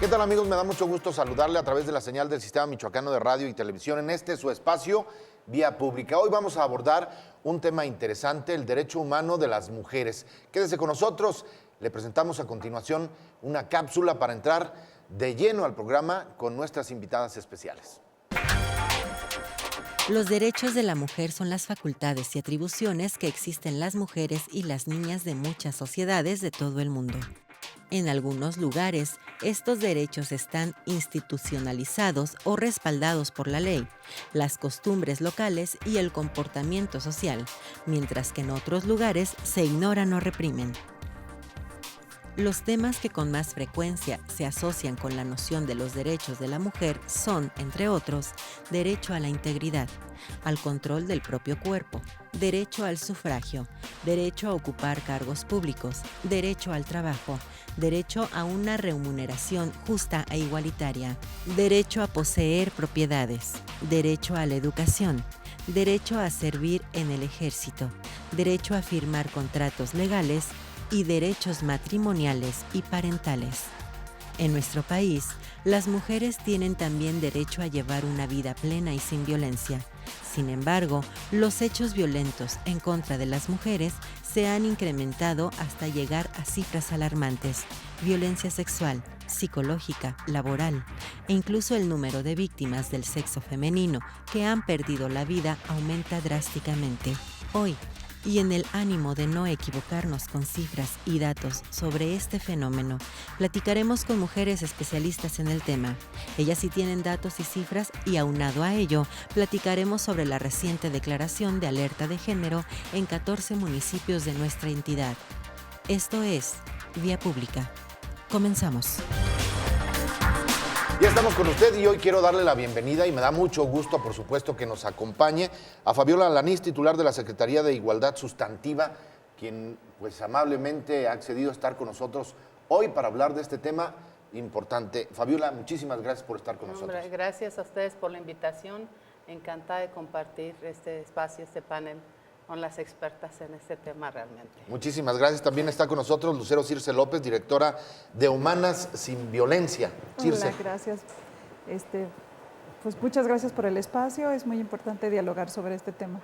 ¿Qué tal, amigos? Me da mucho gusto saludarle a través de la señal del Sistema Michoacano de Radio y Televisión en su espacio Vía Pública. Hoy vamos a abordar un tema interesante, el derecho humano de las mujeres. Quédese con nosotros. Le presentamos a continuación una cápsula para entrar de lleno al programa con nuestras invitadas especiales. Los derechos de la mujer son las facultades y atribuciones que existen las mujeres y las niñas de muchas sociedades de todo el mundo. En algunos lugares, estos derechos están institucionalizados o respaldados por la ley, las costumbres locales y el comportamiento social, mientras que en otros lugares se ignoran o reprimen. Los temas que con más frecuencia se asocian con la noción de los derechos de la mujer son, entre otros, derecho a la integridad, al control del propio cuerpo, derecho al sufragio, derecho a ocupar cargos públicos, derecho al trabajo, derecho a una remuneración justa e igualitaria, derecho a poseer propiedades, derecho a la educación, derecho a servir en el ejército, derecho a firmar contratos legales y derechos matrimoniales y parentales. En nuestro país, las mujeres tienen también derecho a llevar una vida plena y sin violencia. Sin embargo, los hechos violentos en contra de las mujeres se han incrementado hasta llegar a cifras alarmantes: violencia sexual, psicológica, laboral, e incluso el número de víctimas del sexo femenino que han perdido la vida aumenta drásticamente. Hoy, y en el ánimo de no equivocarnos con cifras y datos sobre este fenómeno, platicaremos con mujeres especialistas en el tema. Ellas sí tienen datos y cifras y aunado a ello, platicaremos sobre la reciente declaración de alerta de género en 14 municipios de nuestra entidad. Esto es Vía Pública. Comenzamos. Ya estamos con usted y hoy quiero darle la bienvenida y me da mucho gusto, por supuesto, que nos acompañe a Fabiola Alanís, titular de la Secretaría de Igualdad Sustantiva, quien pues amablemente ha accedido a estar con nosotros hoy para hablar de este tema importante. Fabiola, muchísimas gracias por estar con nosotros. Gracias a ustedes por la invitación. Encantada de compartir este espacio, este panel con las expertas en este tema realmente. Muchísimas gracias. También está con nosotros Lucero Circe López, directora de Humanas Sin Violencia. Circe. Hola, gracias. Pues muchas gracias por el espacio. Es muy importante dialogar sobre este tema.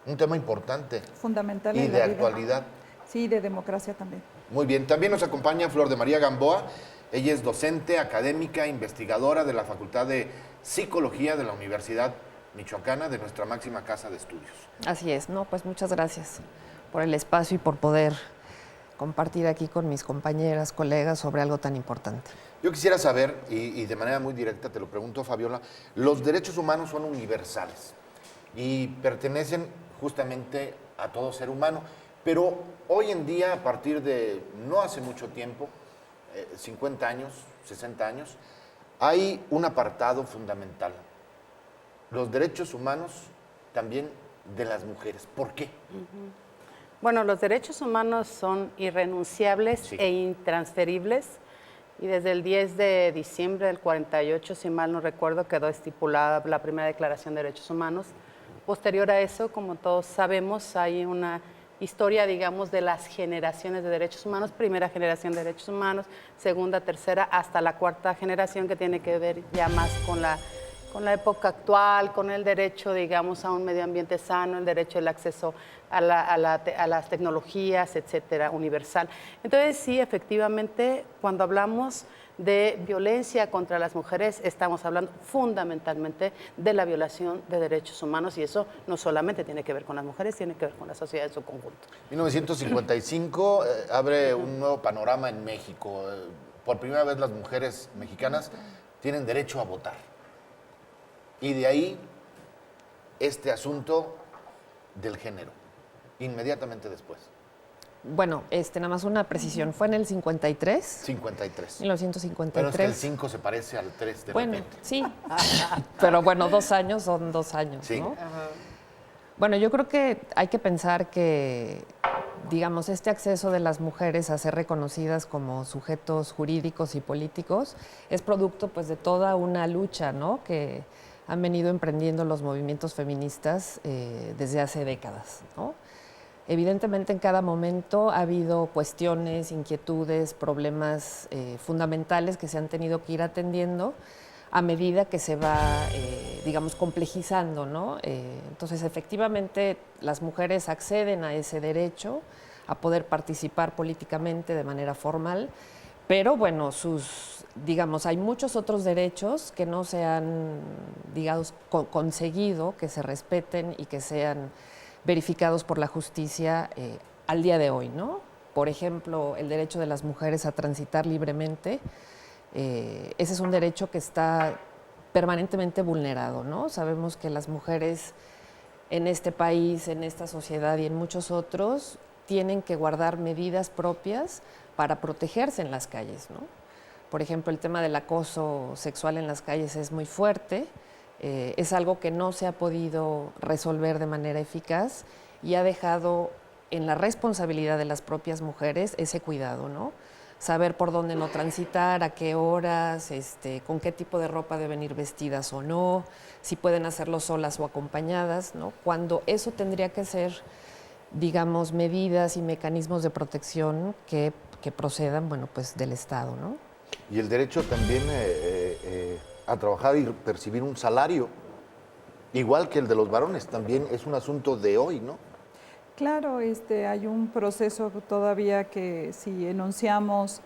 Un tema importante. Fundamental y en de la vida. Actualidad. Sí, de democracia también. Muy bien. También nos acompaña Flor de María Gamboa. Ella es docente, académica, investigadora de la Facultad de Psicología de la Universidad Michoacana, de nuestra máxima casa de estudios. Así es, pues muchas gracias por el espacio y por poder compartir aquí con mis compañeras, colegas sobre algo tan importante. Yo quisiera saber, y de manera muy directa te lo pregunto, Fabiola, los derechos humanos son universales y pertenecen justamente a todo ser humano, pero hoy en día, a partir de no hace mucho tiempo, 50 años, 60 años, hay un apartado fundamental: los derechos humanos también de las mujeres. ¿Por qué? Bueno, los derechos humanos son irrenunciables e intransferibles, y desde el 10 de diciembre del 48, si mal no recuerdo, quedó estipulada la primera Declaración de Derechos Humanos. Posterior a eso, como todos sabemos, hay una historia, digamos, de las generaciones de derechos humanos: primera generación de derechos humanos, segunda, tercera, hasta la cuarta generación, que tiene que ver ya más con la época actual, con el derecho, digamos, a un medio ambiente sano, el derecho al acceso a las tecnologías, etcétera, universal. Entonces, sí, efectivamente, cuando hablamos de violencia contra las mujeres, estamos hablando fundamentalmente de la violación de derechos humanos, y eso no solamente tiene que ver con las mujeres, tiene que ver con la sociedad en su conjunto. 1955 abre un nuevo panorama en México. Por primera vez las mujeres mexicanas tienen derecho a votar. Y de ahí este asunto del género, inmediatamente después. Bueno, nada más una precisión, fue en el 53. 53. 1953. Pero es que el 5 se parece al 3 de repente. Sí, pero bueno, 2 años son 2 años, sí, ¿no? Bueno, yo creo que hay que pensar que, digamos, este acceso de las mujeres a ser reconocidas como sujetos jurídicos y políticos es producto, pues, de toda una lucha, ¿no?, que han venido emprendiendo los movimientos feministas desde hace décadas, ¿no? Evidentemente en cada momento ha habido cuestiones, inquietudes, problemas fundamentales que se han tenido que ir atendiendo a medida que se va, digamos, complejizando, ¿no? Entonces, efectivamente, las mujeres acceden a ese derecho a poder participar políticamente de manera formal, pero bueno, digamos, hay muchos otros derechos que no se han, digamos, conseguido que se respeten y que sean verificados por la justicia al día de hoy, ¿no? Por ejemplo, el derecho de las mujeres a transitar libremente. Ese es un derecho que está permanentemente vulnerado, ¿no? Sabemos que las mujeres en este país, en esta sociedad y en muchos otros tienen que guardar medidas propias para protegerse en las calles, ¿no? Por ejemplo, el tema del acoso sexual en las calles es muy fuerte, es algo que no se ha podido resolver de manera eficaz y ha dejado en la responsabilidad de las propias mujeres ese cuidado, ¿no? Saber por dónde no transitar, a qué horas, con qué tipo de ropa deben ir vestidas o no, si pueden hacerlo solas o acompañadas, ¿no? Cuando eso tendría que ser, digamos, medidas y mecanismos de protección que procedan, bueno, pues del Estado, ¿no? Y el derecho también a trabajar y percibir un salario, igual que el de los varones, también es un asunto de hoy, ¿no? Claro, hay un proceso todavía que si enunciamos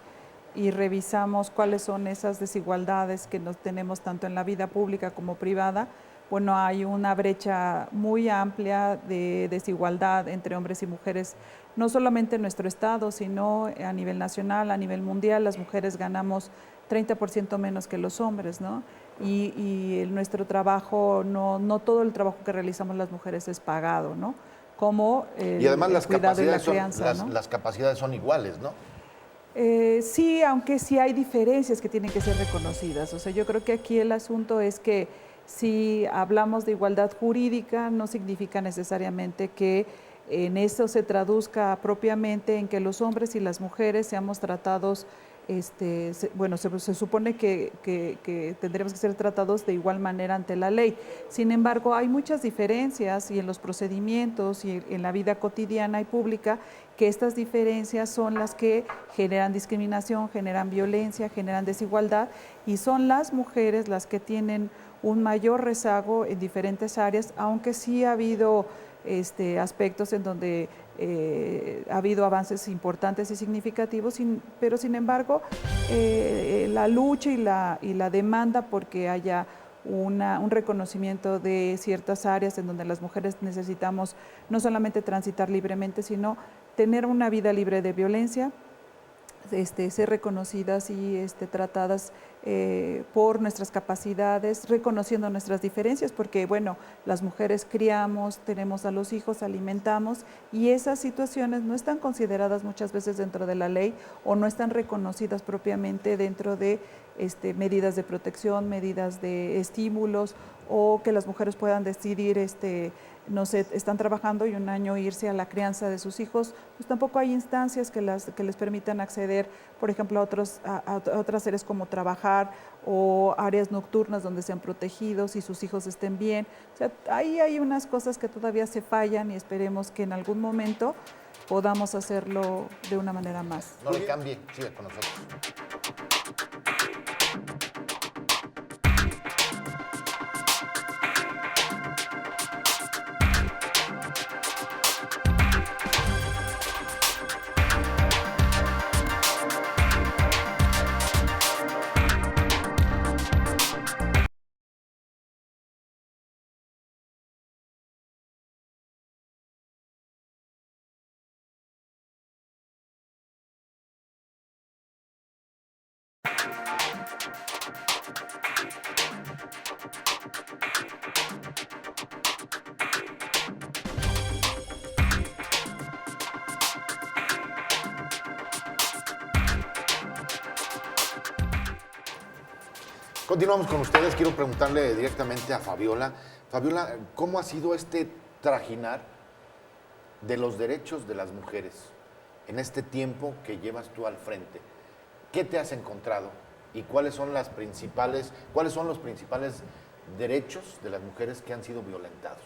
y revisamos cuáles son esas desigualdades que nos tenemos tanto en la vida pública como privada, bueno, hay una brecha muy amplia de desigualdad entre hombres y mujeres, no solamente en nuestro estado, sino a nivel nacional, a nivel mundial. Las mujeres ganamos 30% menos que los hombres, ¿no? Y nuestro trabajo, no todo el trabajo que realizamos las mujeres es pagado, ¿no? Como Y además el las cuidado y la capacidades, crianza, ¿no? las capacidades son iguales, ¿no? Sí, aunque sí hay diferencias que tienen que ser reconocidas. O sea, yo creo que aquí el asunto es que si hablamos de igualdad jurídica, no significa necesariamente que en eso se traduzca propiamente en que los hombres y las mujeres seamos tratados, se supone que tendremos que ser tratados de igual manera ante la ley. Sin embargo, hay muchas diferencias y en los procedimientos y en la vida cotidiana y pública que estas diferencias son las que generan discriminación, generan violencia, generan desigualdad y son las mujeres las que tienen un mayor rezago en diferentes áreas, aunque sí ha habido aspectos en donde ha habido avances importantes y significativos, pero sin embargo la lucha y la demanda porque haya un reconocimiento de ciertas áreas en donde las mujeres necesitamos no solamente transitar libremente, sino tener una vida libre de violencia, ser reconocidas y tratadas por nuestras capacidades, reconociendo nuestras diferencias, porque bueno, las mujeres criamos, tenemos a los hijos, alimentamos, y esas situaciones no están consideradas muchas veces dentro de la ley o no están reconocidas propiamente dentro de medidas de protección, medidas de estímulos, o que las mujeres puedan decidir no sé, están trabajando y un año irse a la crianza de sus hijos, pues tampoco hay instancias que les permitan acceder, por ejemplo, a otras áreas como trabajar o áreas nocturnas donde sean protegidos y sus hijos estén bien. O sea, ahí hay unas cosas que todavía se fallan y esperemos que en algún momento podamos hacerlo de una manera más. No le cambie, siga con nosotros. Continuamos con ustedes. Quiero preguntarle directamente a Fabiola. Fabiola, ¿cómo ha sido trajinar de los derechos de las mujeres en este tiempo que llevas tú al frente? ¿Qué te has encontrado y cuáles son los principales derechos de las mujeres que han sido violentados?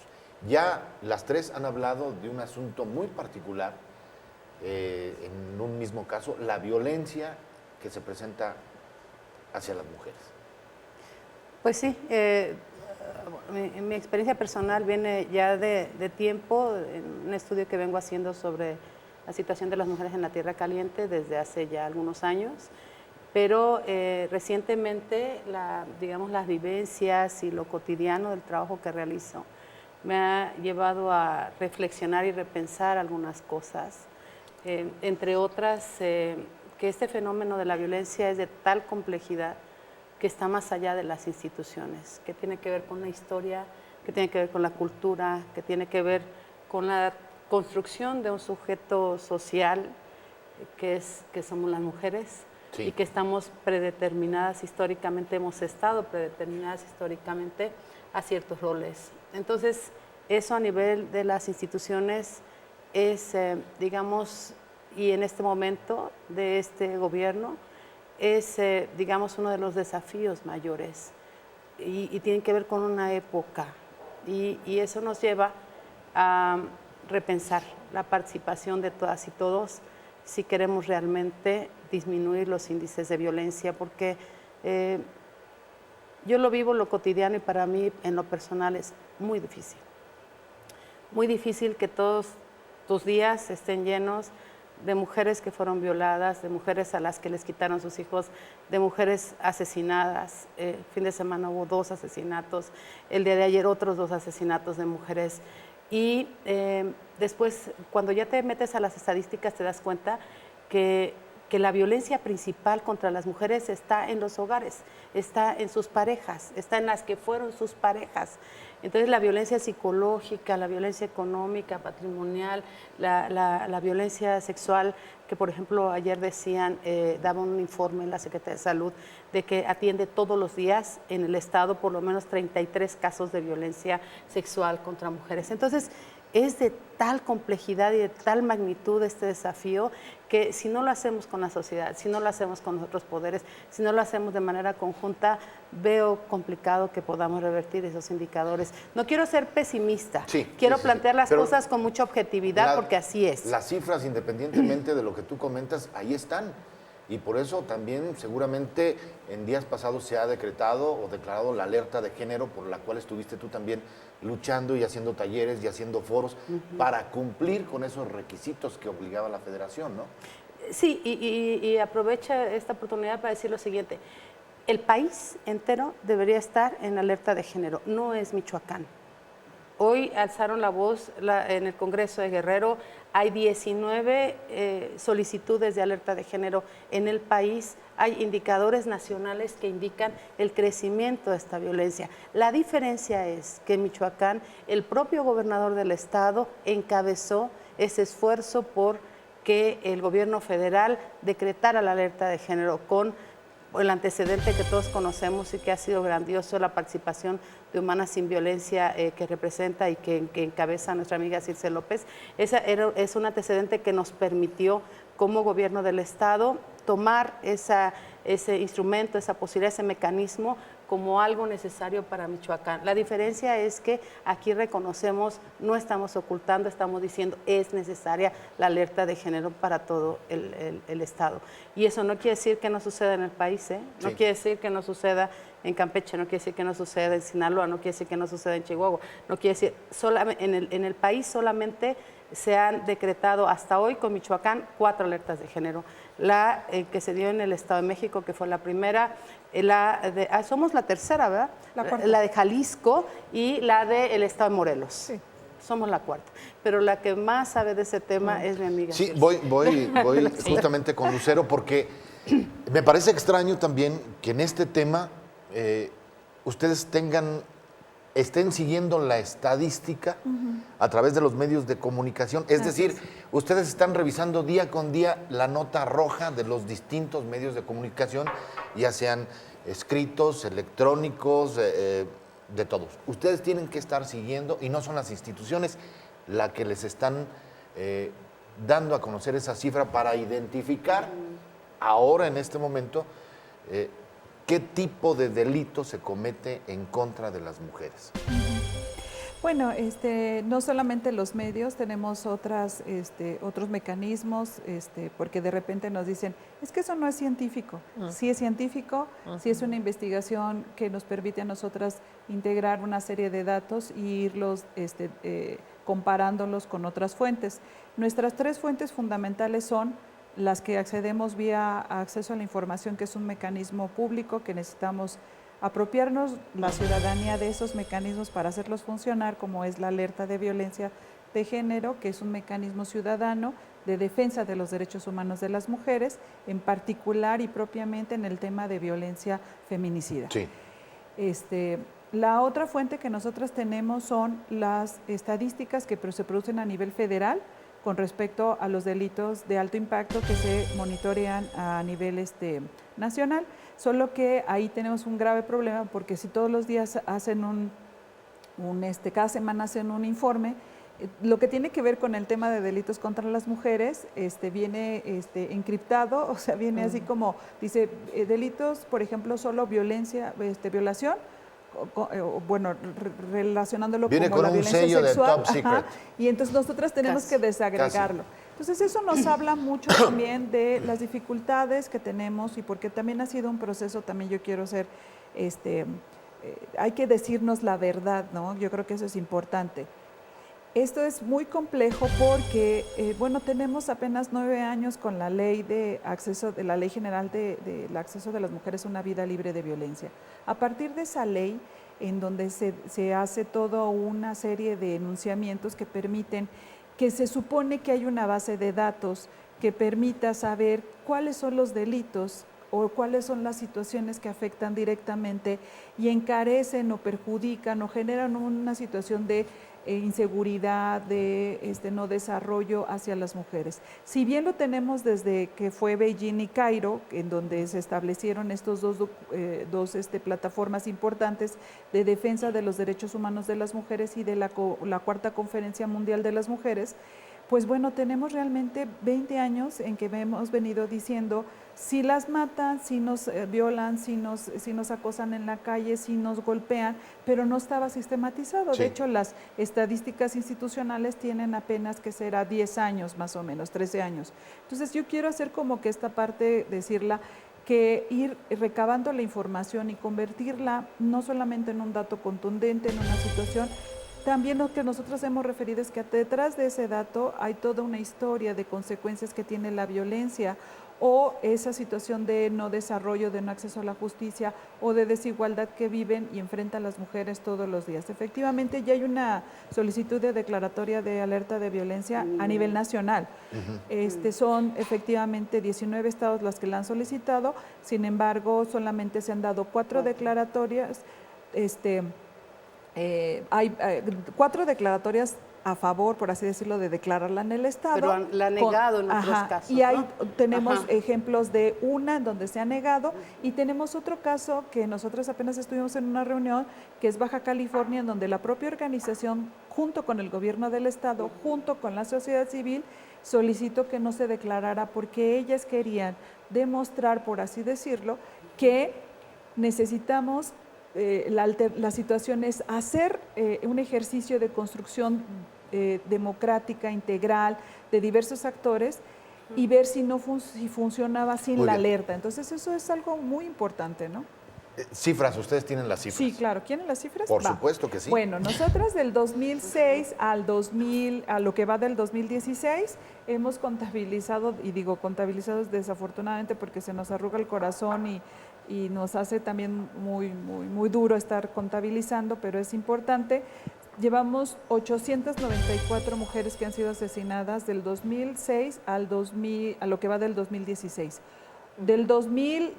Ya las tres han hablado de un asunto muy particular, en un mismo caso, la violencia que se presenta hacia las mujeres. Pues sí, mi experiencia personal viene ya de tiempo, en un estudio que vengo haciendo sobre la situación de las mujeres en la Tierra Caliente desde hace ya algunos años, pero recientemente, digamos, las vivencias y lo cotidiano del trabajo que realizo me ha llevado a reflexionar y repensar algunas cosas, entre otras, que este fenómeno de la violencia es de tal complejidad que está más allá de las instituciones, que tiene que ver con la historia, que tiene que ver con la cultura, que tiene que ver con la construcción de un sujeto social que somos las mujeres, Sí. y que estamos predeterminadas históricamente, hemos estado predeterminadas históricamente a ciertos roles. Entonces, eso a nivel de las instituciones es, digamos, y en este momento de este gobierno, es, digamos, uno de los desafíos mayores y tiene que ver con una época. Y eso nos lleva a repensar la participación de todas y todos si queremos realmente disminuir los índices de violencia, porque yo lo vivo, lo cotidiano, y para mí en lo personal es muy difícil. Muy difícil que todos tus días estén llenos de mujeres que fueron violadas, de mujeres a las que les quitaron sus hijos, de mujeres asesinadas. El fin de semana hubo 2 asesinatos, el día de ayer otros 2 asesinatos de mujeres. Y después, cuando ya te metes a las estadísticas, te das cuenta que la violencia principal contra las mujeres está en los hogares, está en sus parejas, está en las que fueron sus parejas. Entonces, la violencia psicológica, la violencia económica, patrimonial, la violencia sexual, que por ejemplo ayer decían, daba un informe en la Secretaría de Salud de que atiende todos los días en el estado por lo menos 33 casos de violencia sexual contra mujeres. Entonces, es de tal complejidad y de tal magnitud este desafío que si no lo hacemos con la sociedad, si no lo hacemos con los otros poderes, si no lo hacemos de manera conjunta, veo complicado que podamos revertir esos indicadores. No quiero ser pesimista, Sí, quiero sí, plantear las pero cosas con mucha objetividad porque así es. Las cifras, independientemente de lo que tú comentas, ahí están. Y por eso también seguramente en días pasados se ha decretado o declarado la alerta de género, por la cual estuviste tú también luchando y haciendo talleres y haciendo foros para cumplir con esos requisitos que obligaba la federación, ¿no? Sí, y aprovecha esta oportunidad para decir lo siguiente. El país entero debería estar en alerta de género, no es Michoacán. Hoy alzaron la voz en el Congreso de Guerrero, hay 19 solicitudes de alerta de género en el país, hay indicadores nacionales que indican el crecimiento de esta violencia. La diferencia es que en Michoacán el propio gobernador del estado encabezó ese esfuerzo por que el gobierno federal decretara la alerta de género con el antecedente que todos conocemos y que ha sido grandioso, la participación de Humanas Sin Violencia que representa y que encabeza nuestra amiga Circe López. Es un antecedente que nos permitió como gobierno del estado tomar ese instrumento, esa posibilidad, ese mecanismo como algo necesario para Michoacán. La diferencia es que aquí reconocemos, no estamos ocultando, estamos diciendo es necesaria la alerta de género para todo el estado. Y eso no quiere decir que no suceda en el país, ¿eh? No Sí. quiere decir que no suceda en Campeche, no quiere decir que no suceda en Sinaloa, no quiere decir que no suceda en Chihuahua, no quiere decir, en el país solamente se han decretado hasta hoy con Michoacán 4 alertas de género. La que se dio en el Estado de México, que fue la primera, somos la tercera, ¿verdad? La cuarta. La de Jalisco y la del Estado de Morelos. Sí. Somos la cuarta. Pero la que más sabe de ese tema es mi amiga. Sí, Circe. voy justamente con Lucero porque me parece extraño también que en este tema ustedes estén siguiendo la estadística a través de los medios de comunicación. Es decir, ustedes están revisando día con día la nota roja de los distintos medios de comunicación, ya sean escritos, electrónicos, de todos. Ustedes tienen que estar siguiendo y no son las instituciones las que les están dando a conocer esa cifra para identificar ahora en este momento qué tipo de delito se comete en contra de las mujeres. Bueno, no solamente los medios, tenemos otros mecanismos, porque de repente nos dicen, es que eso no es científico. Sí es científico, sí es una investigación que nos permite a nosotras integrar una serie de datos y irlos comparándolos con otras fuentes. Nuestras 3 fuentes fundamentales son las que accedemos vía acceso a la información, que es un mecanismo público que necesitamos apropiarnos la ciudadanía de esos mecanismos para hacerlos funcionar, como es la alerta de violencia de género, que es un mecanismo ciudadano de defensa de los derechos humanos de las mujeres, en particular y propiamente en el tema de violencia feminicida. Sí. La otra fuente que nosotras tenemos son las estadísticas que se producen a nivel federal con respecto a los delitos de alto impacto que se monitorean a nivel nacional, solo que ahí tenemos un grave problema porque si todos los días hacen cada semana hacen un informe, lo que tiene que ver con el tema de delitos contra las mujeres viene encriptado, o sea, viene así como, dice, delitos, por ejemplo, solo violencia, violación, relacionándolo viene como con la un violencia sello sexual, de top secret. y entonces nosotras tenemos Casi, que desagregarlo. Entonces eso nos habla mucho también de las dificultades que tenemos y porque también ha sido un proceso, también yo quiero ser, hay que decirnos la verdad, ¿no? Yo creo que eso es importante. Esto es muy complejo porque, tenemos apenas 9 años con la ley de acceso, de la Ley General del Acceso de las Mujeres a una Vida Libre de Violencia. A partir de esa ley, en donde se hace toda una serie de enunciamientos que permiten, que se supone que hay una base de datos que permita saber cuáles son los delitos o cuáles son las situaciones que afectan directamente y encarecen o perjudican o generan una situación de inseguridad, de no desarrollo hacia las mujeres. Si bien lo tenemos desde que fue Beijing y Cairo, en donde se establecieron estos dos plataformas importantes de defensa de los derechos humanos de las mujeres y de la Cuarta Conferencia Mundial de las Mujeres, pues bueno, tenemos realmente 20 años en que hemos venido diciendo si las matan, si nos violan, si nos acosan en la calle, si nos golpean, pero no estaba sistematizado. Sí. De hecho, las estadísticas institucionales tienen apenas que será 10 años más o menos, 13 años. Entonces yo quiero hacer como que esta parte, decirla, que ir recabando la información y convertirla no solamente en un dato contundente, en una situación. También lo que nosotros hemos referido es que detrás de ese dato hay toda una historia de consecuencias que tiene la violencia o esa situación de no desarrollo, de no acceso a la justicia o de desigualdad que viven y enfrentan las mujeres todos los días. Efectivamente, ya hay una solicitud de declaratoria de alerta de violencia a nivel nacional. Son efectivamente 19 estados los que la han solicitado, sin embargo, solamente se han dado 4 declaratorias. Hay 4 declaratorias a favor, por así decirlo, de declararla en el Estado. Pero la han negado en otros casos, y ahí ¿no? tenemos ejemplos de una en donde se ha negado y tenemos otro caso que nosotros apenas estuvimos en una reunión, que es Baja California, en donde la propia organización, junto con el gobierno del Estado, junto con la sociedad civil, solicitó que no se declarara porque ellas querían demostrar, por así decirlo, que necesitamos la situación es hacer un ejercicio de construcción democrática, integral, de diversos actores y ver si funcionaba sin Muy la bien. alerta. Entonces eso es algo muy importante, ¿no? Cifras, ustedes tienen las cifras. Sí, claro. ¿Quieren las cifras? Por Va. supuesto que sí. Bueno, nosotras del 2006 a lo que va del 2016, hemos contabilizado, y digo contabilizados desafortunadamente porque se nos arruga el corazón y nos hace también muy duro estar contabilizando, pero es importante. Llevamos 894 mujeres que han sido asesinadas del 2006 a lo que va del 2016. Del 2000,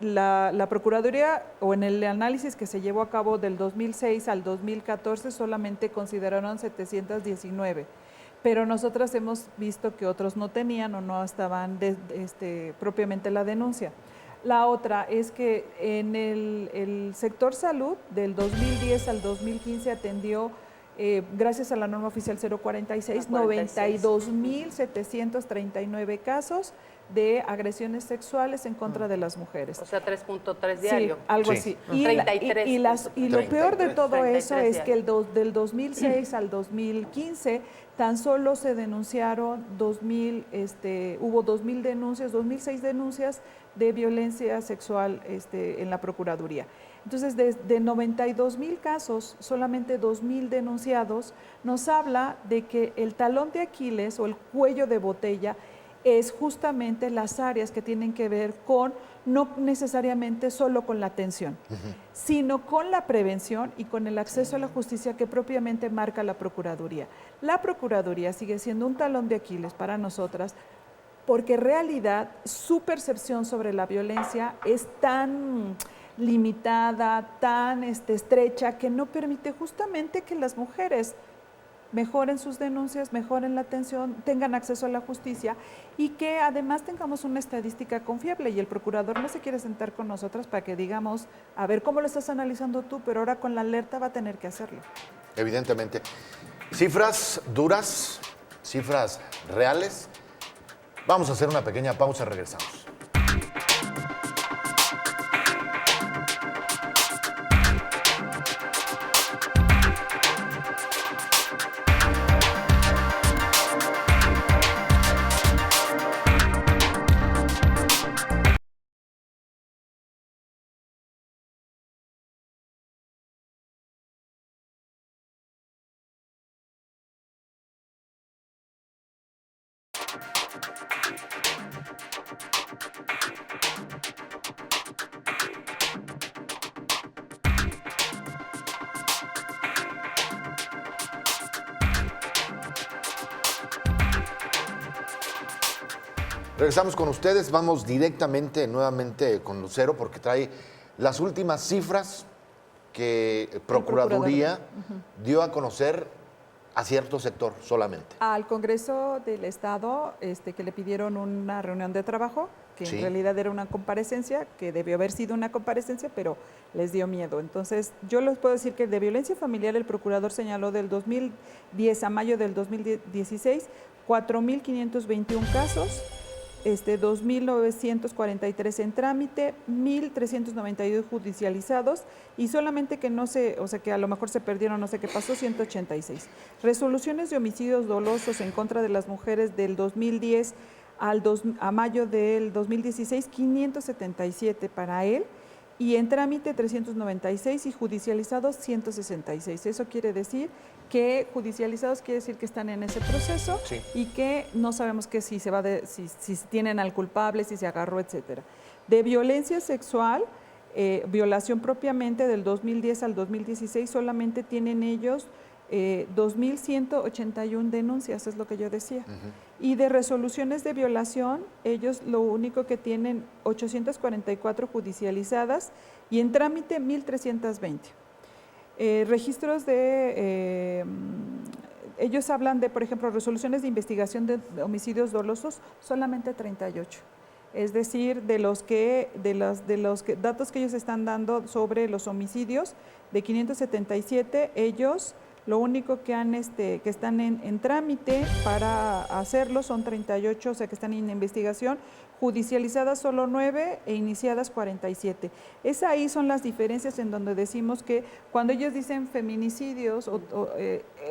la Procuraduría, o en el análisis que se llevó a cabo del 2006 al 2014, solamente consideraron 719. Pero nosotras hemos visto que otros no tenían o no estaban propiamente la denuncia. La otra es que en el sector salud, del 2010 al 2015 atendió gracias a la norma oficial 046, 92.739 casos de agresiones sexuales en contra de las mujeres. O sea, 3.3 Sí, diario. algo Sí. así. 33. Y lo peor de todo 33 eso es que diarios. del 2006 al 2015 tan solo se denunciaron hubo 2.000 denuncias, 2.006 denuncias de violencia sexual en la Procuraduría. Entonces, de 92.000 casos, solamente 2.000 denunciados, nos habla de que el talón de Aquiles o el cuello de botella es justamente las áreas que tienen que ver con, no necesariamente solo con la atención, sino con la prevención y con el acceso a la justicia que propiamente marca la Procuraduría. La Procuraduría sigue siendo un talón de Aquiles para nosotras porque en realidad su percepción sobre la violencia es tan limitada, tan estrecha, que no permite justamente que las mujeres mejoren sus denuncias, mejoren la atención, tengan acceso a la justicia y que además tengamos una estadística confiable. Y el procurador no se quiere sentar con nosotras para que digamos, a ver cómo lo estás analizando tú, pero ahora con la alerta va a tener que hacerlo. Evidentemente. Cifras duras, cifras reales. Vamos a hacer una pequeña pausa, regresamos. Regresamos con ustedes, vamos directamente, nuevamente con Lucero, porque trae las últimas cifras que Procuraduría dio a conocer a cierto sector solamente. Al Congreso del Estado, que le pidieron una reunión de trabajo, que Sí. en realidad era una comparecencia, que debió haber sido una comparecencia, pero les dio miedo. Entonces, yo les puedo decir que de violencia familiar el procurador señaló del 2010 a mayo del 2016, 4.521 casos, 2.943 en trámite, 1.392 judicializados y solamente que no se, o sea que a lo mejor se perdieron, no sé qué pasó, 186. Resoluciones de homicidios dolosos en contra de las mujeres del 2010 a mayo del 2016, 577 para él y en trámite 396 y judicializados 166. Eso quiere decir que judicializados quiere decir que están en ese proceso Sí. y que no sabemos que si si tienen al culpable, si se agarró, etcétera. De violencia sexual, violación propiamente del 2010 al 2016 solamente tienen ellos 2.181 denuncias, es lo que yo decía. Y de resoluciones de violación, ellos lo único que tienen 844 judicializadas y en trámite 1.320. Registros de, ellos hablan de, por ejemplo, resoluciones de investigación de homicidios dolosos, solamente 38. Es decir, de los datos que ellos están dando sobre los homicidios, de 577, ellos lo único que están en trámite para hacerlo son 38, o sea que están en investigación, judicializadas solo 9 e iniciadas 47. Ahí son las diferencias en donde decimos que cuando ellos dicen feminicidios,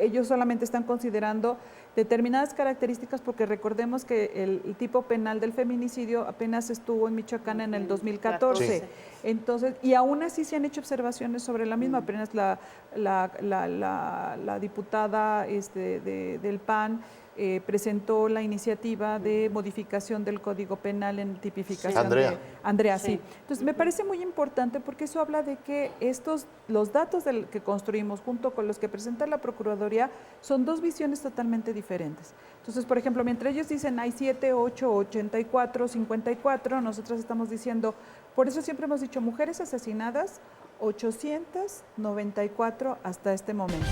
ellos solamente están considerando determinadas características porque recordemos que el tipo penal del feminicidio apenas estuvo en Michoacán en el 2014. Sí. Entonces, y aún así se han hecho observaciones sobre la misma, apenas la diputada del PAN presentó la iniciativa de modificación del Código Penal en tipificación Andrea. Andrea, sí. Entonces, me parece muy importante porque eso habla de que los datos que construimos junto con los que presenta la Procuraduría son dos visiones totalmente diferentes. Entonces, por ejemplo, mientras ellos dicen hay 7, 8, 84, 54, nosotros estamos diciendo, por eso siempre hemos dicho mujeres asesinadas, 894 hasta este momento.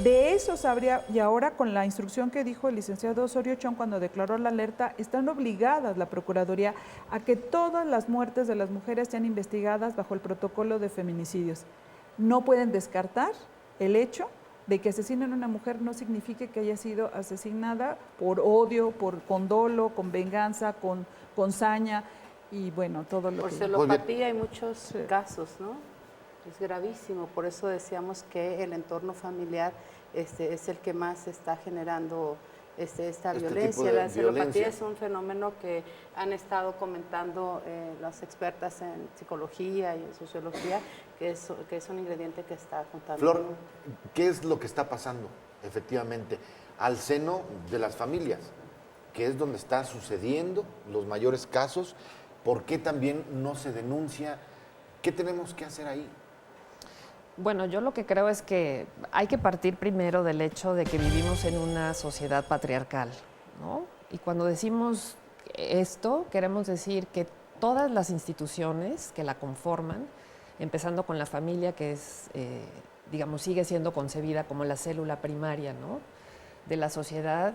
De esos habría, y ahora con la instrucción que dijo el licenciado Osorio Chong cuando declaró la alerta, están obligadas la Procuraduría a que todas las muertes de las mujeres sean investigadas bajo el protocolo de feminicidios. No pueden descartar el hecho de que asesinen a una mujer no signifique que haya sido asesinada por odio, con dolo, con venganza, con saña y bueno, todo lo Por que... celopatía hay muchos casos, ¿no? Es gravísimo, por eso decíamos que el entorno familiar es el que más está generando esta Este violencia. tipo de La celopatía violencia. es un fenómeno que han estado comentando las expertas en psicología y en sociología, que es un ingrediente que está juntando. Flor, ¿qué es lo que está pasando efectivamente al seno de las familias? ¿Qué es donde está sucediendo los mayores casos? ¿Por qué también no se denuncia? ¿Qué tenemos que hacer ahí? Bueno, yo lo que creo es que hay que partir primero del hecho de que vivimos en una sociedad patriarcal, ¿no? Y cuando decimos esto, queremos decir que todas las instituciones que la conforman, empezando con la familia, que es, digamos, sigue siendo concebida como la célula primaria, ¿no?, de la sociedad,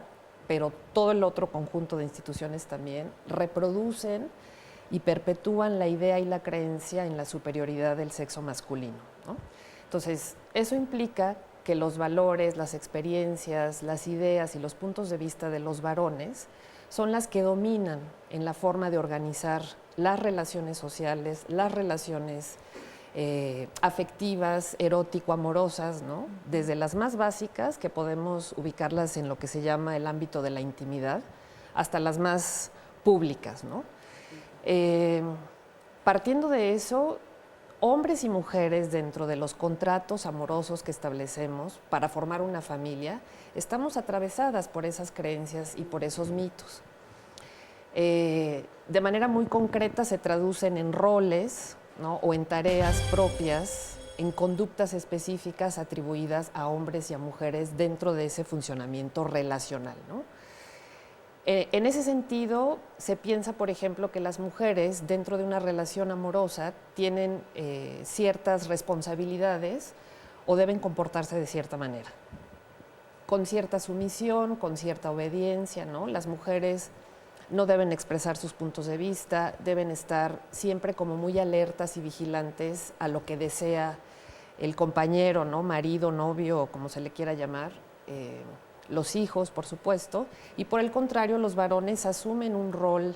pero todo el otro conjunto de instituciones también reproducen y perpetúan la idea y la creencia en la superioridad del sexo masculino, ¿no? Entonces, eso implica que los valores, las experiencias, las ideas y los puntos de vista de los varones son las que dominan en la forma de organizar las relaciones sociales, las relaciones afectivas, erótico-amorosas, ¿no?, desde las más básicas, que podemos ubicarlas en lo que se llama el ámbito de la intimidad, hasta las más públicas, ¿no? Partiendo de eso, hombres y mujeres dentro de los contratos amorosos que establecemos para formar una familia, estamos atravesadas por esas creencias y por esos mitos. De manera muy concreta se traducen en roles, ¿no?, o en tareas propias, en conductas específicas atribuidas a hombres y a mujeres dentro de ese funcionamiento relacional, ¿no? En ese sentido, se piensa, por ejemplo, que las mujeres dentro de una relación amorosa tienen ciertas responsabilidades o deben comportarse de cierta manera, con cierta sumisión, con cierta obediencia, ¿no? Las mujeres no deben expresar sus puntos de vista, deben estar siempre como muy alertas y vigilantes a lo que desea el compañero, ¿no?, marido, novio, o como se le quiera llamar, los hijos, por supuesto, y por el contrario, los varones asumen un rol,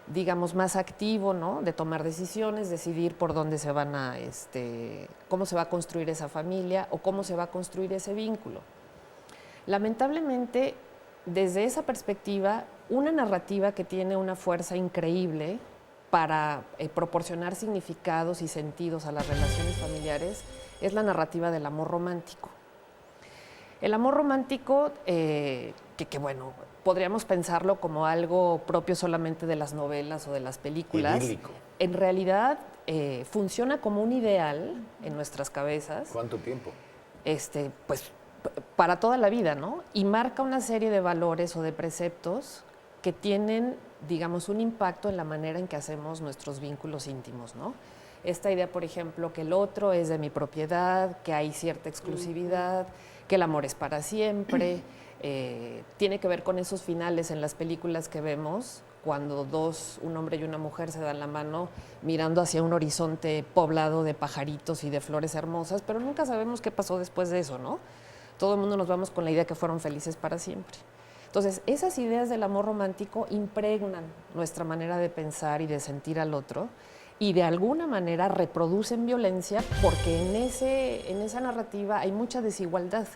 digamos, más activo, ¿no?, de tomar decisiones, decidir por dónde se van a, cómo se va a construir esa familia o cómo se va a construir ese vínculo. Lamentablemente, desde esa perspectiva, una narrativa que tiene una fuerza increíble para proporcionar significados y sentidos a las relaciones familiares es la narrativa del amor romántico. El amor romántico, bueno, podríamos pensarlo como algo propio solamente de las novelas o de las películas. Idílico. En realidad funciona como un ideal en nuestras cabezas. ¿Cuánto tiempo? Pues para toda la vida, ¿no? Y marca una serie de valores o de preceptos que tienen, digamos, un impacto en la manera en que hacemos nuestros vínculos íntimos, ¿no? Esta idea, por ejemplo, que el otro es de mi propiedad, que hay cierta exclusividad, que el amor es para siempre, tiene que ver con esos finales en las películas que vemos, cuando un hombre y una mujer se dan la mano mirando hacia un horizonte poblado de pajaritos y de flores hermosas, pero nunca sabemos qué pasó después de eso, ¿no? Todo el mundo nos vamos con la idea que fueron felices para siempre. Entonces, esas ideas del amor romántico impregnan nuestra manera de pensar y de sentir al otro, y de alguna manera reproducen violencia porque en esa narrativa hay mucha desigualdad,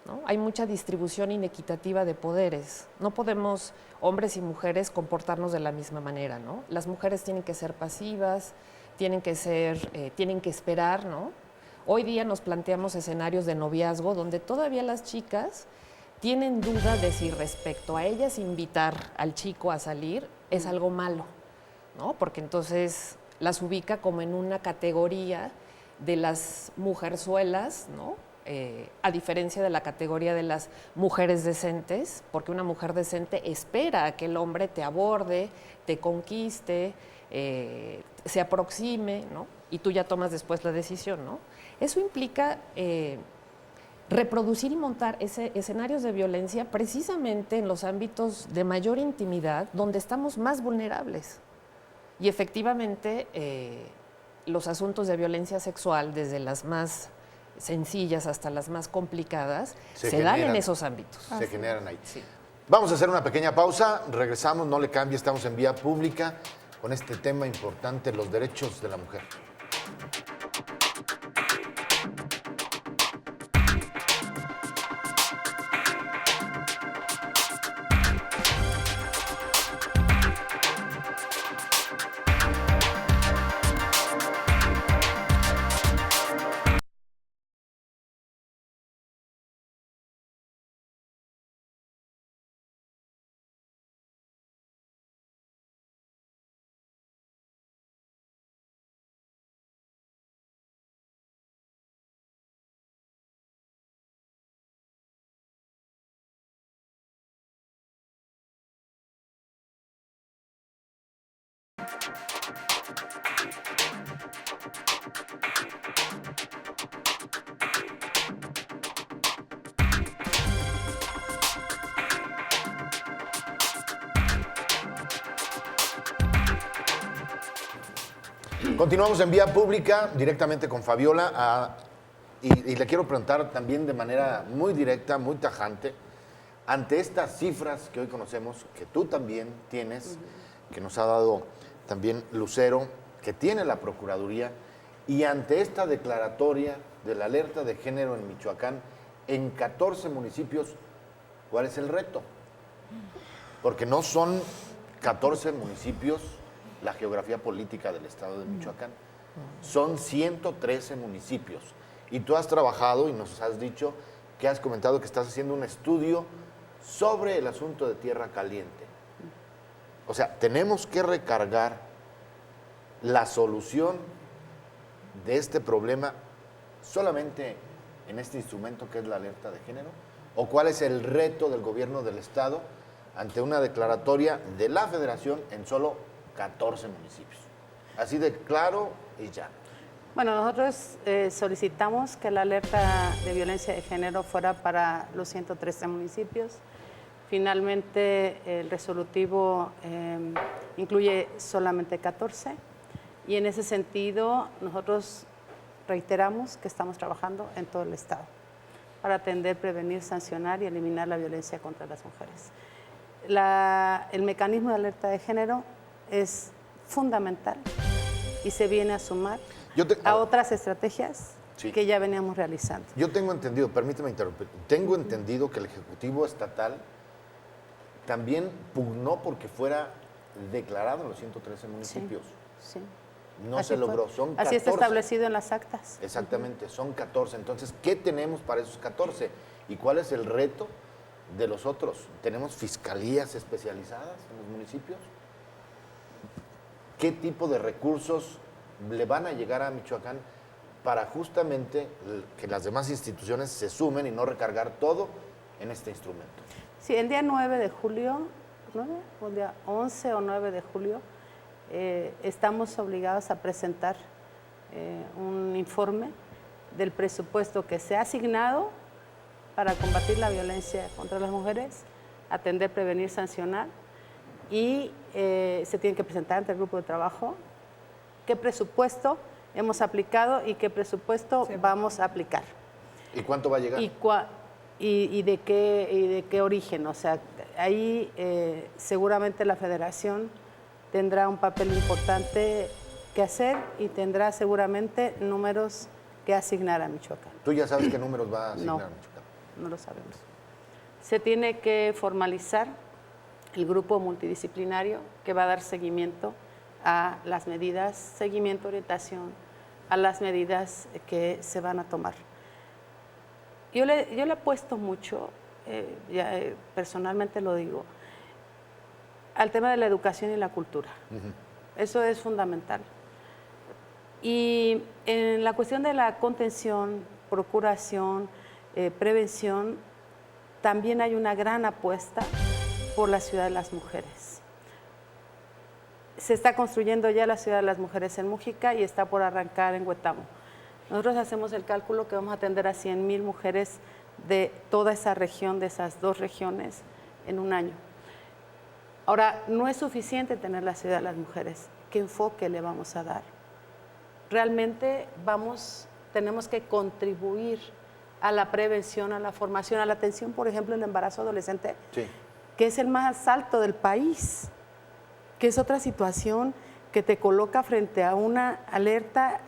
¿no? Hay mucha distribución inequitativa de poderes. No podemos, hombres y mujeres, comportarnos de la misma manera, ¿no? Las mujeres tienen que ser pasivas, tienen que esperar, ¿no? Hoy día nos planteamos escenarios de noviazgo donde todavía las chicas tienen duda de si respecto a ellas invitar al chico a salir es algo malo, ¿no? Porque entonces las ubica como en una categoría de las mujerzuelas, ¿no? A diferencia de la categoría de las mujeres decentes, porque una mujer decente espera a que el hombre te aborde, te conquiste, se aproxime, ¿no? Y tú ya tomas después la decisión, ¿no? Eso implica reproducir y montar escenarios de violencia precisamente en los ámbitos de mayor intimidad, donde estamos más vulnerables. Y efectivamente, los asuntos de violencia sexual, desde las más sencillas hasta las más complicadas, Se se dan en generan. esos ámbitos. Se generan ahí. Sí. Vamos a hacer una pequeña pausa, regresamos, no le cambie, estamos en vía pública con este tema importante, los derechos de la mujer. Continuamos en vía pública directamente con Fabiola y le quiero preguntar también de manera muy directa, muy tajante, ante estas cifras que hoy conocemos, que tú también tienes, que nos ha dado también Lucero, que tiene la Procuraduría, y ante esta declaratoria de la alerta de género en Michoacán, en 14 municipios, ¿cuál es el reto? Porque no son 14 municipios la geografía política del estado de Michoacán. Son 113 municipios. Y tú has trabajado y nos has dicho que has comentado que estás haciendo un estudio sobre el asunto de Tierra Caliente. O sea, tenemos que recargar la solución de este problema solamente en este instrumento que es la alerta de género. ¿O cuál es el reto del gobierno del estado ante una declaratoria de la federación en solo 14 municipios? Así de claro y ya. Bueno, nosotros solicitamos que la alerta de violencia de género fuera para los 113 municipios. Finalmente, el resolutivo incluye solamente 14 y en ese sentido nosotros reiteramos que estamos trabajando en todo el estado para atender, prevenir, sancionar y eliminar la violencia contra las mujeres. El mecanismo de alerta de género es fundamental y se viene a sumar a otras estrategias Sí. que ya veníamos realizando. Yo tengo entendido, permíteme interrumpir, tengo entendido que el Ejecutivo Estatal también pugnó porque fuera declarado en los 113 municipios. Sí. No Así se fue. logró, son 14. Así está establecido en las actas. Exactamente, son 14. Entonces, ¿qué tenemos para esos 14? ¿Y cuál es el reto de los otros? ¿Tenemos fiscalías especializadas en los municipios? ¿Qué tipo de recursos le van a llegar a Michoacán para justamente que las demás instituciones se sumen y no recargar todo en este instrumento? Sí, el día 9 de julio, o el día 11 o 9 de julio, estamos obligados a presentar un informe del presupuesto que se ha asignado para combatir la violencia contra las mujeres, atender, prevenir, sancionar, y se tiene que presentar ante el grupo de trabajo qué presupuesto hemos aplicado y qué presupuesto vamos a aplicar. ¿Y cuánto va a llegar? Y de qué origen. O sea, ahí seguramente la federación tendrá un papel importante que hacer y tendrá seguramente números que asignar a Michoacán. ¿Tú ya sabes qué números va a asignar No. a Michoacán? No lo sabemos. Se tiene que formalizar el grupo multidisciplinario que va a dar seguimiento a las medidas, seguimiento, orientación, a las medidas que se van a tomar. Yo le apuesto mucho, personalmente lo digo, al tema de la educación y la cultura. Eso es fundamental. Y en la cuestión de la contención, procuración, prevención, también hay una gran apuesta por la Ciudad de las Mujeres. Se está construyendo ya la Ciudad de las Mujeres en Mújica y está por arrancar en Huetamo. Nosotros hacemos el cálculo que vamos a atender a 100,000 mujeres de toda esa región, de esas dos regiones, en un año. Ahora, no es suficiente tener la Ciudad de las Mujeres. ¿Qué enfoque le vamos a dar? ¿Realmente vamos tenemos que contribuir a la prevención, a la formación, a la atención, por ejemplo, el embarazo adolescente, Sí. que es el más alto del país, que es otra situación que te coloca frente a una alerta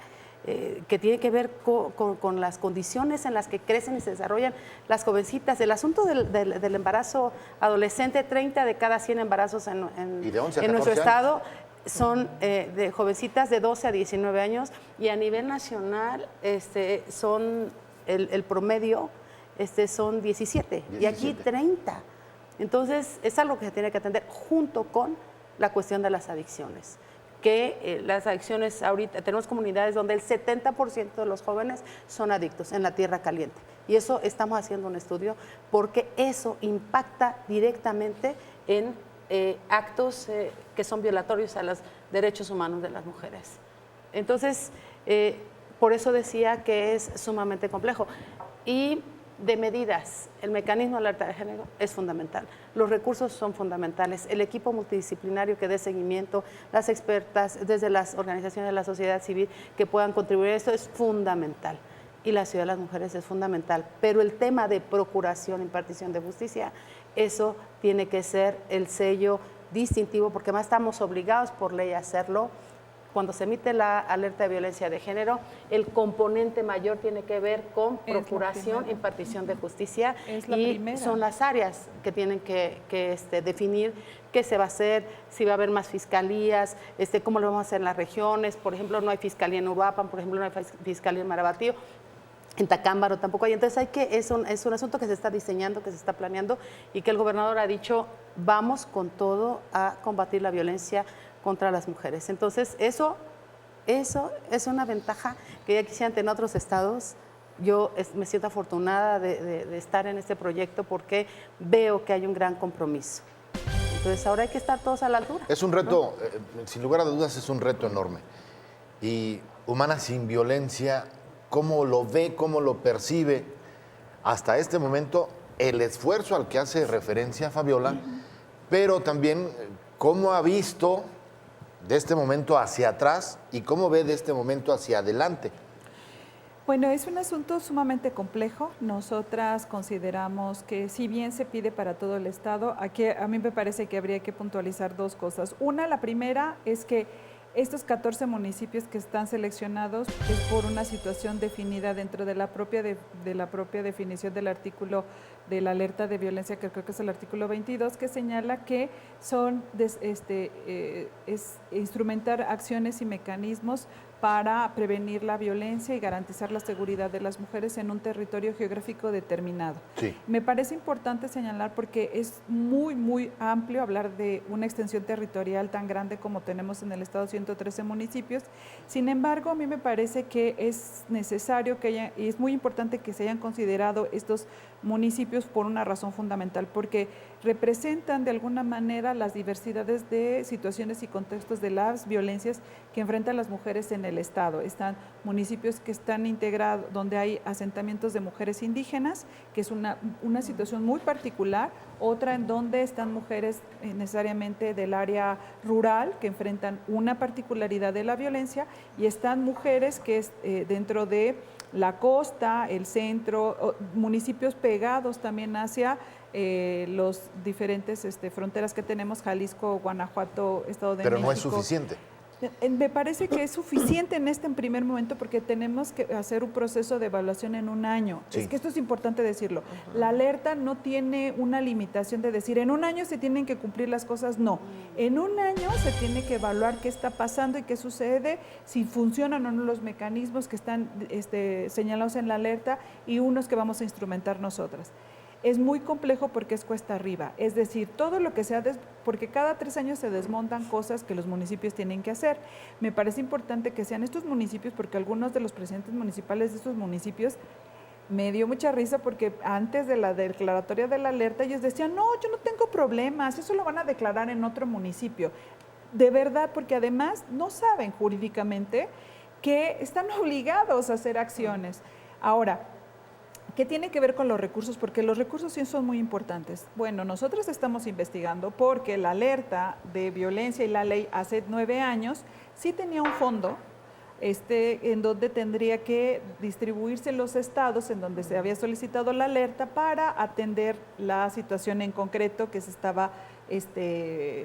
que tiene que ver con las condiciones en las que crecen y se desarrollan las jovencitas. El asunto del embarazo adolescente, 30 de cada 100 embarazos Y de 11 a en nuestro 14 estado son de jovencitas de 12 a 19 años, y a nivel nacional son el promedio son 17, y aquí 17. 30. Entonces, es algo que se tiene que atender junto con la cuestión de las adicciones. Que las adicciones, ahorita tenemos comunidades donde el 70% de los jóvenes son adictos en la Tierra Caliente. Y eso estamos haciendo un estudio porque eso impacta directamente en actos que son violatorios a los derechos humanos de las mujeres. Entonces, por eso decía que es sumamente complejo. Y de medidas, el mecanismo de alerta de género es fundamental. Los recursos son fundamentales. El equipo multidisciplinario que dé seguimiento, las expertas desde las organizaciones de la sociedad civil que puedan contribuir a esto es fundamental. Y la ciudad de las mujeres es fundamental. Pero el tema de procuración, impartición de justicia, eso tiene que ser el sello distintivo, porque además estamos obligados por ley a hacerlo. Cuando se emite la alerta de violencia de género, el componente mayor tiene que ver con procuración, impartición de justicia, y son las áreas que tienen que definir qué se va a hacer, si va a haber más fiscalías, cómo lo vamos a hacer en las regiones. Por ejemplo, no hay fiscalía en Uruapan, por ejemplo, no hay fiscalía en Marabatío, en Tacámbaro tampoco hay. Entonces es un asunto que se está diseñando, que se está planeando, y que el gobernador ha dicho, vamos con todo a combatir la violencia contra las mujeres. Entonces, eso es una ventaja que ya quisieran tener otros estados. Yo me siento afortunada de estar en este proyecto porque veo que hay un gran compromiso. Entonces, ahora hay que estar todos a la altura. Es un reto, sin lugar a dudas, es un reto enorme. Y Humana Sin Violencia, ¿cómo lo ve, cómo lo percibe hasta este momento el esfuerzo al que hace referencia Fabiola, pero también cómo ha visto de este momento hacia atrás y cómo ve de este momento hacia adelante? Bueno, es un asunto sumamente complejo. Nosotras consideramos que si bien se pide para todo el Estado, aquí a mí me parece que habría que puntualizar dos cosas. Una, la primera es que estos 14 municipios que están seleccionados es por una situación definida dentro de la propia definición del artículo de la alerta de violencia, que creo que es el artículo 22, que señala que son instrumentar acciones y mecanismos para prevenir la violencia y garantizar la seguridad de las mujeres en un territorio geográfico determinado. Sí. Me parece importante señalar porque es muy, muy amplio hablar de una extensión territorial tan grande como tenemos en el estado, 113 municipios. Sin embargo, a mí me parece que es necesario y es muy importante que se hayan considerado estos municipios por una razón fundamental, porque representan de alguna manera las diversidades de situaciones y contextos de las violencias que enfrentan las mujeres en el estado. Están municipios que están integrados, donde hay asentamientos de mujeres indígenas, que es una situación muy particular, otra en donde están mujeres necesariamente del área rural, que enfrentan una particularidad de la violencia, y están mujeres que es dentro de la costa, el centro, municipios pegados también hacia los diferentes fronteras que tenemos, Jalisco, Guanajuato, Estado de México. Pero no es suficiente. Me parece que es suficiente en primer momento, porque tenemos que hacer un proceso de evaluación en un año. Sí. Es que esto es importante decirlo. La alerta no tiene una limitación de decir, en un año se tienen que cumplir las cosas, no. En un año se tiene que evaluar qué está pasando y qué sucede, si funcionan o no los mecanismos que están señalados en la alerta y unos que vamos a instrumentar nosotras. Es muy complejo porque es cuesta arriba, es decir, todo lo que sea, porque cada 3 años se desmontan cosas que los municipios tienen que hacer. Me parece importante que sean estos municipios, porque algunos de los presidentes municipales de estos municipios me dio mucha risa, porque antes de la declaratoria de la alerta ellos decían, no, yo no tengo problemas, eso lo van a declarar en otro municipio. De verdad, porque además no saben jurídicamente que están obligados a hacer acciones. Ahora, ¿qué tiene que ver con los recursos? Porque los recursos sí son muy importantes. Bueno, nosotros estamos investigando porque la alerta de violencia y la ley hace 9 años sí tenía un fondo en donde tendría que distribuirse los estados en donde se había solicitado la alerta para atender la situación en concreto que se estaba,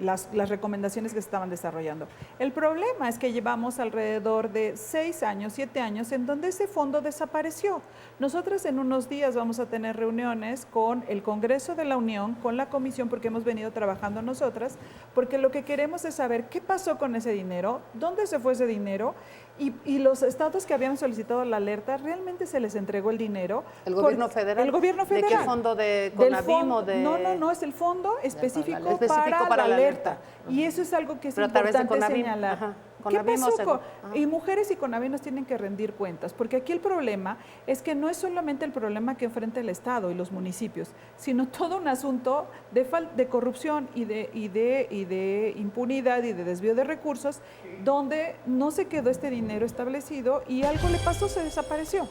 las recomendaciones que se estaban desarrollando. El problema es que llevamos alrededor de 6 años, 7 años, en donde ese fondo desapareció. Nosotros en unos días vamos a tener reuniones con el Congreso de la Unión, con la Comisión, porque hemos venido trabajando nosotras, porque lo que queremos es saber qué pasó con ese dinero, dónde se fue ese dinero, y los estados que habían solicitado la alerta, ¿realmente se les entregó el dinero? ¿El gobierno federal? El gobierno federal. ¿De qué fondo? ¿De CONAVIM o de...? No, es el fondo específico para la la alerta. alerta. Y eso es algo que es Pero a través de importante CONAVIM. señalar. Ajá. ¿Qué CONAVIM o pasó Seguro. y mujeres y CONAVIM nos tienen que rendir cuentas? Porque aquí el problema es que no es solamente el problema que enfrenta el Estado y los municipios, sino todo un asunto de corrupción y de impunidad y de desvío de recursos, donde no se quedó este dinero establecido y algo le pasó, se desapareció.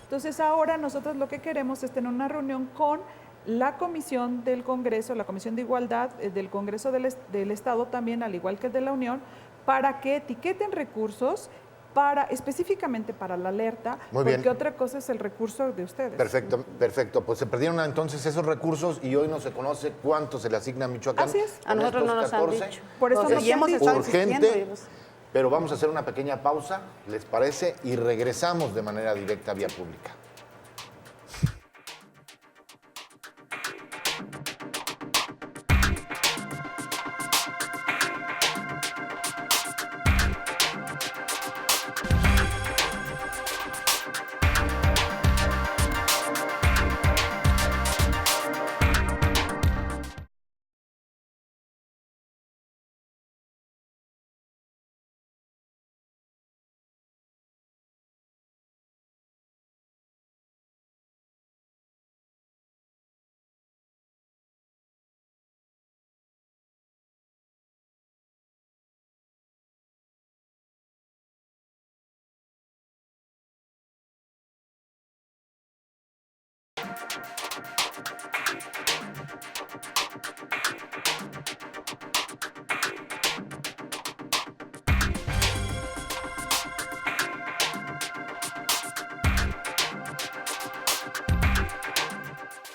Entonces ahora nosotros lo que queremos es tener una reunión con la Comisión del Congreso, la Comisión de Igualdad del Congreso del Estado también, al igual que el de la Unión, para que etiqueten recursos específicamente para la alerta, Muy porque bien. otra cosa es el recurso de ustedes. Perfecto, perfecto. Pues se perdieron entonces esos recursos y hoy no se conoce cuánto se le asigna a Michoacán. Así es. A con nosotros no estos nos han 14. dicho. Por eso Entonces, nos y han hemos dicho. estado insistiendo. Urgente, pero vamos a hacer una pequeña pausa, ¿les parece? Y regresamos de manera directa vía pública.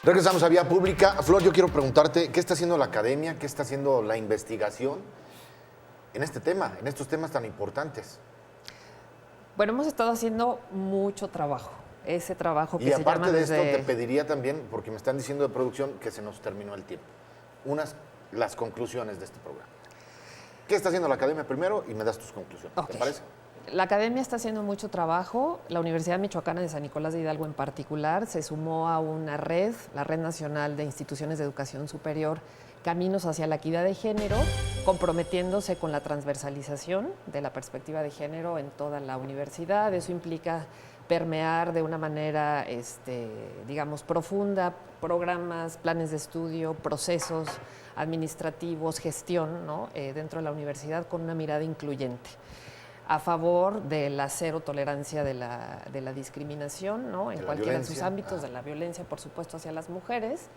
Regresamos a Vía Pública. Flor, yo quiero preguntarte, ¿qué está haciendo la academia? ¿Qué está haciendo la investigación en este tema, en estos temas tan importantes? Bueno, hemos estado haciendo mucho trabajo. Ese trabajo que Y se aparte llama de esto, desde... te pediría también, porque me están diciendo de producción que se nos terminó el tiempo, las conclusiones de este programa. ¿Qué está haciendo la academia primero? Y me das tus conclusiones, Ok. ¿te parece? La academia está haciendo mucho trabajo. La Universidad Michoacana de San Nicolás de Hidalgo en particular se sumó a una red, la Red Nacional de Instituciones de Educación Superior, Caminos hacia la Equidad de Género, comprometiéndose con la transversalización de la perspectiva de género en toda la universidad. Eso implica permear de una manera, digamos, profunda programas, planes de estudio, procesos administrativos, gestión, ¿no? Dentro de la universidad con una mirada incluyente, a favor de la cero tolerancia de la discriminación, ¿no? En cualquiera de sus ámbitos, de la violencia, por supuesto, hacia las mujeres.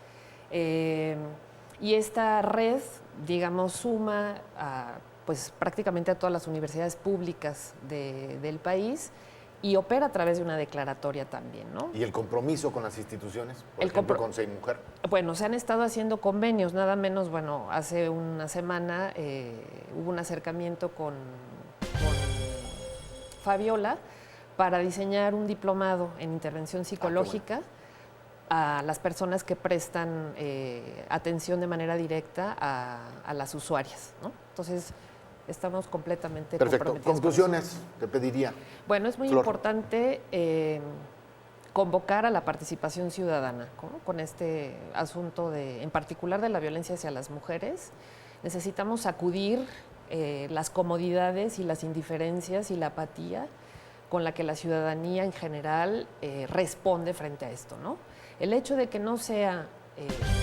Y esta red, digamos, suma a, pues, prácticamente a todas las universidades públicas del país y opera a través de una declaratoria también, ¿no? ¿Y el compromiso con las instituciones? Por El ejemplo, compro- con Sei Mujer. Bueno, se han estado haciendo convenios, nada menos, bueno, hace una semana hubo un acercamiento con Fabiola para diseñar un diplomado en intervención psicológica a las personas que prestan atención de manera directa a las usuarias, ¿no? Entonces, estamos completamente Perfecto. comprometidos con Conclusiones, te pediría. eso. Bueno, es muy Flor. importante convocar a la participación ciudadana, ¿no? Con este asunto en particular de la violencia hacia las mujeres. Necesitamos sacudir las comodidades y las indiferencias y la apatía con la que la ciudadanía en general responde frente a esto, ¿no? El hecho de que no sea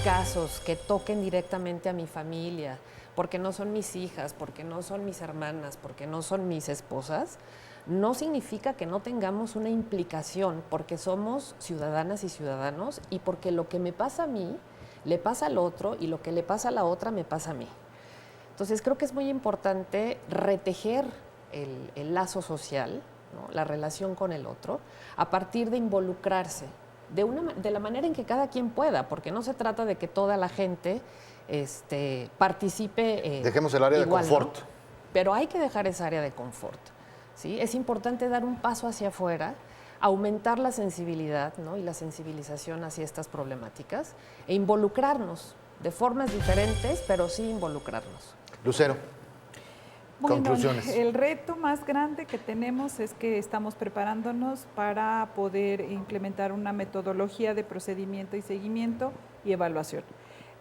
casos que toquen directamente a mi familia, porque no son mis hijas, porque no son mis hermanas, porque no son mis esposas, no significa que no tengamos una implicación, porque somos ciudadanas y ciudadanos y porque lo que me pasa a mí le pasa al otro y lo que le pasa a la otra me pasa a mí. Entonces creo que es muy importante retejer el lazo social, ¿no? La relación con el otro, a partir de involucrarse de la manera en que cada quien pueda, porque no se trata de que toda la gente participe. Dejemos el área igual, de confort. ¿no? Pero hay que dejar esa área de confort, ¿sí? Es importante dar un paso hacia afuera, aumentar la sensibilidad, ¿no? Y la sensibilización hacia estas problemáticas e involucrarnos de formas diferentes, pero sí involucrarnos. Lucero, Bueno, conclusiones. el reto más grande que tenemos es que estamos preparándonos para poder implementar una metodología de procedimiento y seguimiento y evaluación.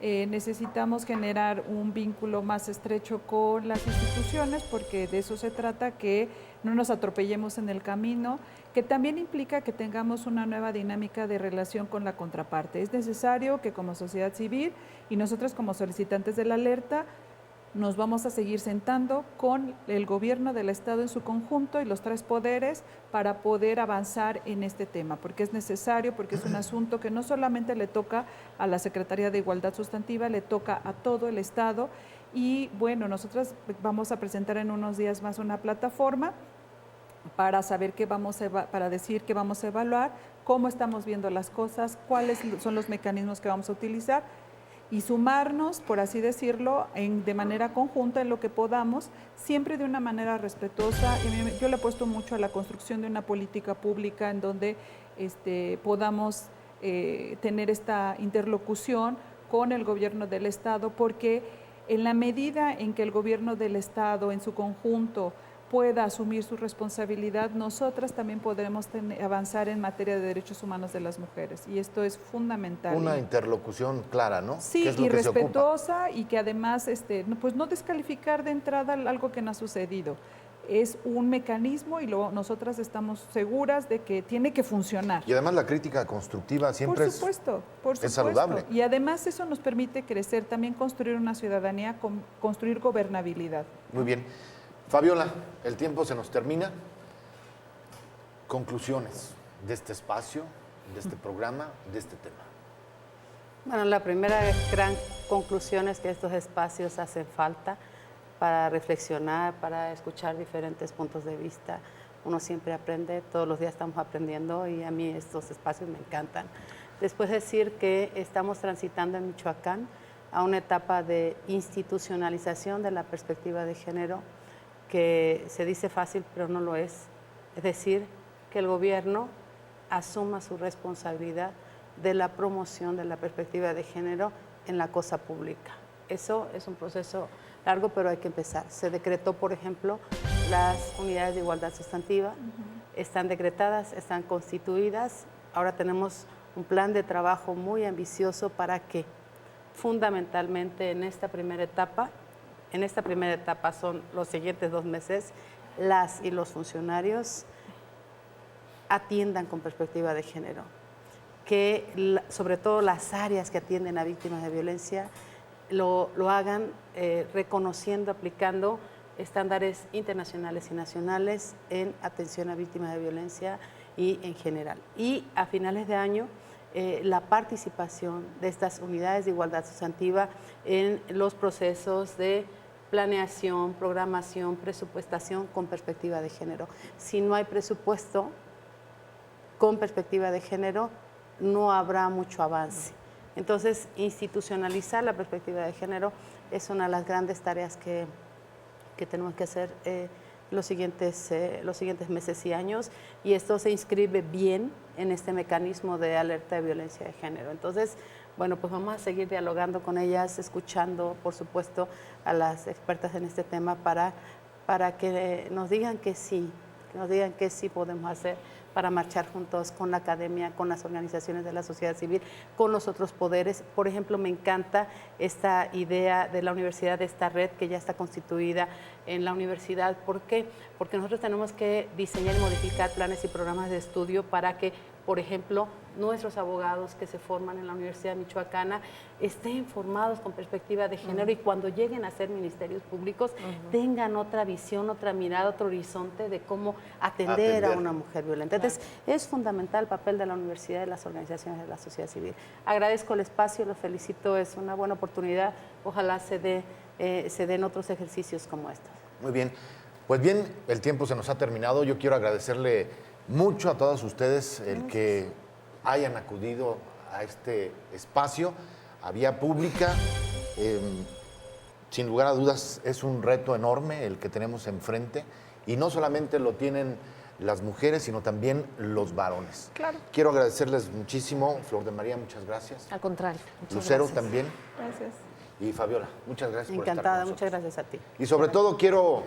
Necesitamos generar un vínculo más estrecho con las instituciones porque de eso se trata, que no nos atropellemos en el camino, que también implica que tengamos una nueva dinámica de relación con la contraparte. Es necesario que como sociedad civil y nosotros como solicitantes de la alerta nos vamos a seguir sentando con el gobierno del Estado en su conjunto y los tres poderes para poder avanzar en este tema, porque es necesario, porque es un asunto que no solamente le toca a la Secretaría de Igualdad Sustantiva, le toca a todo el Estado. Y bueno, nosotros vamos a presentar en unos días más una plataforma para saber para decir qué vamos a evaluar, cómo estamos viendo las cosas, cuáles son los mecanismos que vamos a utilizar, y sumarnos, por así decirlo, de manera conjunta en lo que podamos, siempre de una manera respetuosa. Yo le apuesto mucho a la construcción de una política pública en donde podamos tener esta interlocución con el gobierno del Estado, porque en la medida en que el gobierno del Estado en su conjunto pueda asumir su responsabilidad, nosotras también podremos avanzar en materia de derechos humanos de las mujeres, y esto es fundamental. Una interlocución clara, ¿no? Sí, es lo y que respetuosa, y que además pues no descalificar de entrada algo que no ha sucedido. Es un mecanismo y nosotras estamos seguras de que tiene que funcionar. Y además la crítica constructiva siempre por supuesto. es saludable. Y además eso nos permite crecer, también construir una ciudadanía, construir gobernabilidad. Muy bien. Fabiola, el tiempo se nos termina. Conclusiones de este espacio, de este programa, de este tema. Bueno, la primera gran conclusión es que estos espacios hacen falta para reflexionar, para escuchar diferentes puntos de vista. Uno siempre aprende, todos los días estamos aprendiendo, y a mí estos espacios me encantan. Después decir que estamos transitando en Michoacán a una etapa de institucionalización de la perspectiva de género, que se dice fácil, pero no lo es. Es decir, que el gobierno asuma su responsabilidad de la promoción de la perspectiva de género en la cosa pública. Eso es un proceso largo, pero hay que empezar. Se decretó, por ejemplo, las unidades de igualdad sustantiva, están decretadas, están constituidas. Ahora tenemos un plan de trabajo muy ambicioso para que, fundamentalmente en esta primera etapa son los siguientes 2 meses, las y los funcionarios atiendan con perspectiva de género, que sobre todo las áreas que atienden a víctimas de violencia lo hagan reconociendo, aplicando estándares internacionales y nacionales en atención a víctimas de violencia y en general. Y a finales de año, la participación de estas unidades de igualdad sustantiva en los procesos de planeación, programación, presupuestación con perspectiva de género. Si no hay presupuesto con perspectiva de género, no habrá mucho avance. Entonces, institucionalizar la perspectiva de género es una de las grandes tareas que tenemos que hacer los siguientes meses y años, y esto se inscribe bien en este mecanismo de alerta de violencia de género. Entonces, bueno, pues vamos a seguir dialogando con ellas, escuchando, por supuesto, a las expertas en este tema para que nos digan que sí podemos hacer para marchar juntos con la academia, con las organizaciones de la sociedad civil, con los otros poderes. Por ejemplo, me encanta esta idea de la universidad, de esta red que ya está constituida en la universidad. ¿Por qué? Porque nosotros tenemos que diseñar y modificar planes y programas de estudio para que, por ejemplo, nuestros abogados que se forman en la Universidad Michoacana estén formados con perspectiva de género, y cuando lleguen a ser ministerios públicos tengan otra visión, otra mirada, otro horizonte de cómo atender a una mujer violenta. Entonces, es fundamental el papel de la universidad y de las organizaciones de la sociedad civil. Agradezco el espacio, los felicito, es una buena oportunidad. Ojalá se den otros ejercicios como estos. Muy bien. Pues bien, el tiempo se nos ha terminado. Yo quiero agradecerle mucho a todos ustedes el que hayan acudido a este espacio, a Vía Pública. Sin lugar a dudas es un reto enorme el que tenemos enfrente y no solamente lo tienen las mujeres, sino también los varones. Claro. Quiero agradecerles muchísimo. Flor de María, muchas gracias. Al contrario. muchas Lucero gracias. también. Gracias. Y Fabiola, muchas gracias por estar Encantada, con nosotros. muchas gracias a ti. Y sobre todo quiero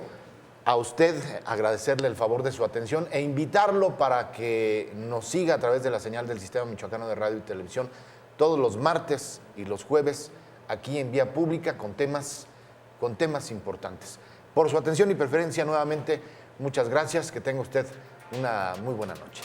a usted agradecerle el favor de su atención e invitarlo para que nos siga a través de la señal del Sistema Michoacano de Radio y Televisión todos los martes y los jueves aquí en Vía Pública con temas importantes. Por su atención y preferencia nuevamente, muchas gracias. Que tenga usted una muy buena noche.